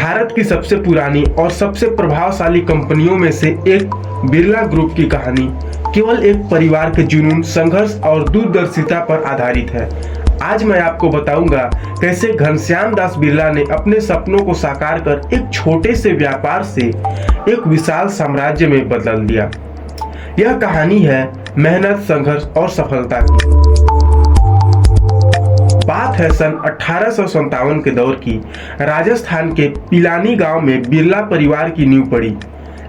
भारत की सबसे पुरानी और सबसे प्रभावशाली कंपनियों में से एक बिरला ग्रुप की कहानी केवल एक परिवार के जुनून, संघर्ष और दूरदर्शिता पर आधारित है। आज मैं आपको बताऊंगा कैसे घनश्याम दास बिरला ने अपने सपनों को साकार कर एक छोटे से व्यापार से एक विशाल साम्राज्य में बदल दिया। यह कहानी है मेहनत, संघर्ष और सफलता की। बात है सन 1857 के दौर की। राजस्थान के पिलानी गांव में बिरला परिवार की नींव पड़ी।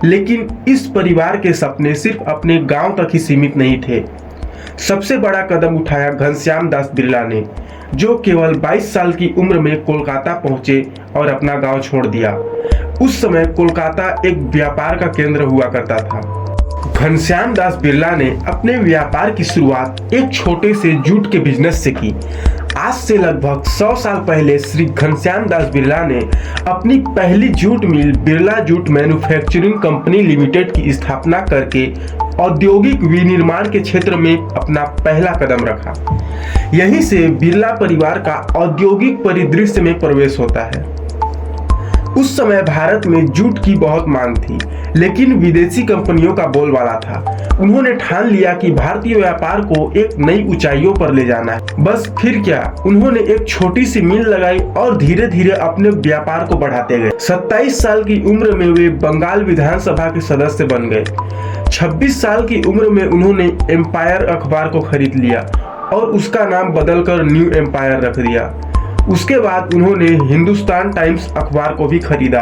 लेकिन इस परिवार के सपने सिर्फ अपने गांव तक ही सीमित नहीं थे। सबसे बड़ा कदम उठाया घनश्याम दास बिरला ने, जो केवल 22 साल की उम्र में कोलकाता पहुंचे और अपना गांव छोड़ दिया। उस समय कोलकाता एक व्यापार का केंद्र हुआ करता था। घनश्याम दास बिरला ने अपने व्यापार की शुरुआत एक छोटे से जूट के बिजनेस से की। आज से लगभग 100 साल पहले श्री घनश्याम दास बिरला ने अपनी पहली jute mill Birla jute manufacturing company limited की स्थापना करके औद्योगिक विनिर्माण के क्षेत्र में अपना पहला कदम रखा। यहीं से बिरला परिवार का औद्योगिक परिदृश्य में प्रवेश होता है। उस समय भारत में जूट की बहुत मांग थी, लेकिन विदेशी कंपनियों का बोलबाला था। उन्होंने ठान लिया कि भारतीय व्यापार को एक नई ऊंचाइयों पर ले जाना है। बस फिर क्या, उन्होंने एक छोटी सी मिल लगाई और धीरे धीरे अपने व्यापार को बढ़ाते गए। 27 साल की उम्र में वे बंगाल विधानसभा के सदस्य बन गए। 26 साल की उम्र में उन्होंने एम्पायर अखबार को खरीद लिया और उसका नाम बदलकर न्यू एम्पायर रख दिया। उसके बाद उन्होंने हिंदुस्तान टाइम्स अखबार को भी खरीदा,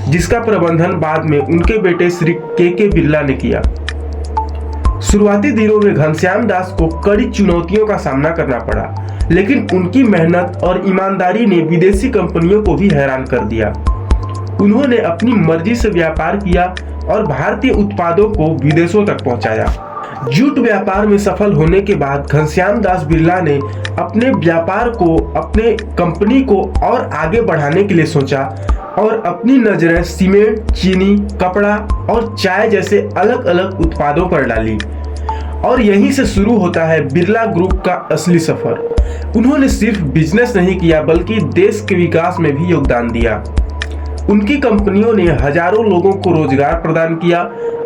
जिसका प्रबंधन बाद में उनके बेटे श्री के बिरला ने किया। शुरुआती दिनों में घनश्याम दास को कड़ी चुनौतियों का सामना करना पड़ा, लेकिन उनकी मेहनत और ईमानदारी ने विदेशी कंपनियों को भी हैरान कर दिया। उन्होंने अपनी मर्जी से व्यापार किया और भारतीय उत्पादों को विदेशों तक पहुंचाया। जूट व्यापार में सफल होने के बाद घनश्याम दास बिरला ने अपने व्यापार को, अपने कंपनी को और आगे बढ़ाने के लिए सोचा और अपनी नजरें सीमेंट, चीनी, कपड़ा और चाय जैसे अलग अलग उत्पादों पर डाली। और यहीं से शुरू होता है बिरला ग्रुप का असली सफर। उन्होंने सिर्फ बिजनेस नहीं किया, बल्कि देश के विकास में भी योगदान दिया। उनकी कंपनियों ने हजारों लोगों को रोजगार प्रदान किया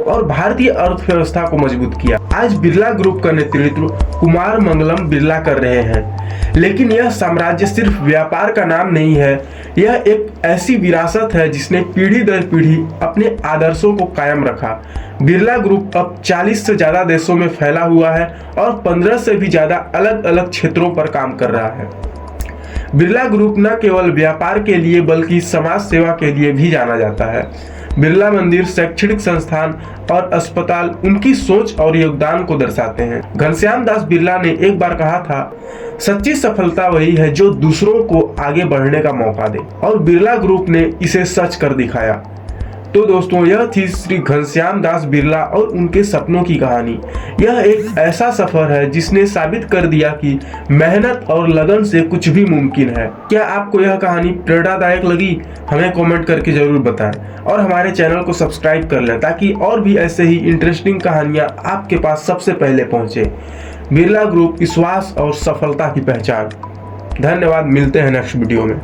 और भारतीय अर्थव्यवस्था को मजबूत किया। आज बिरला ग्रुप का नेतृत्व कुमार मंगलम बिरला कर रहे हैं। लेकिन यह साम्राज्य सिर्फ व्यापार का नाम नहीं है, यह एक ऐसी विरासत है जिसने पीढ़ी दर पीढ़ी अपने आदर्शों को कायम रखा। बिरला ग्रुप अब 40 से ज्यादा देशों में फैला हुआ है और 15 से भी ज्यादा अलग अलग क्षेत्रों पर काम कर रहा है। बिरला ग्रुप न केवल व्यापार के लिए बल्कि समाज सेवा के लिए भी जाना जाता है। बिरला मंदिर, शैक्षणिक संस्थान और अस्पताल उनकी सोच और योगदान को दर्शाते हैं। घनश्याम दास बिरला ने एक बार कहा था, सच्ची सफलता वही है जो दूसरों को आगे बढ़ने का मौका दे, और बिरला ग्रुप ने इसे सच कर दिखाया। तो दोस्तों, यह थी श्री घनश्याम दास बिरला और उनके सपनों की कहानी। यह एक ऐसा सफर है जिसने साबित कर दिया कि मेहनत और लगन से कुछ भी मुमकिन है। क्या आपको यह कहानी प्रेरणादायक लगी? हमें कमेंट करके जरूर बताएं और हमारे चैनल को सब्सक्राइब कर लें, ताकि और भी ऐसे ही इंटरेस्टिंग कहानियां आपके पास सबसे पहले पहुंचे। बिरला ग्रुप, विश्वास और सफलता की पहचान। धन्यवाद, मिलते हैं नेक्स्ट वीडियो में।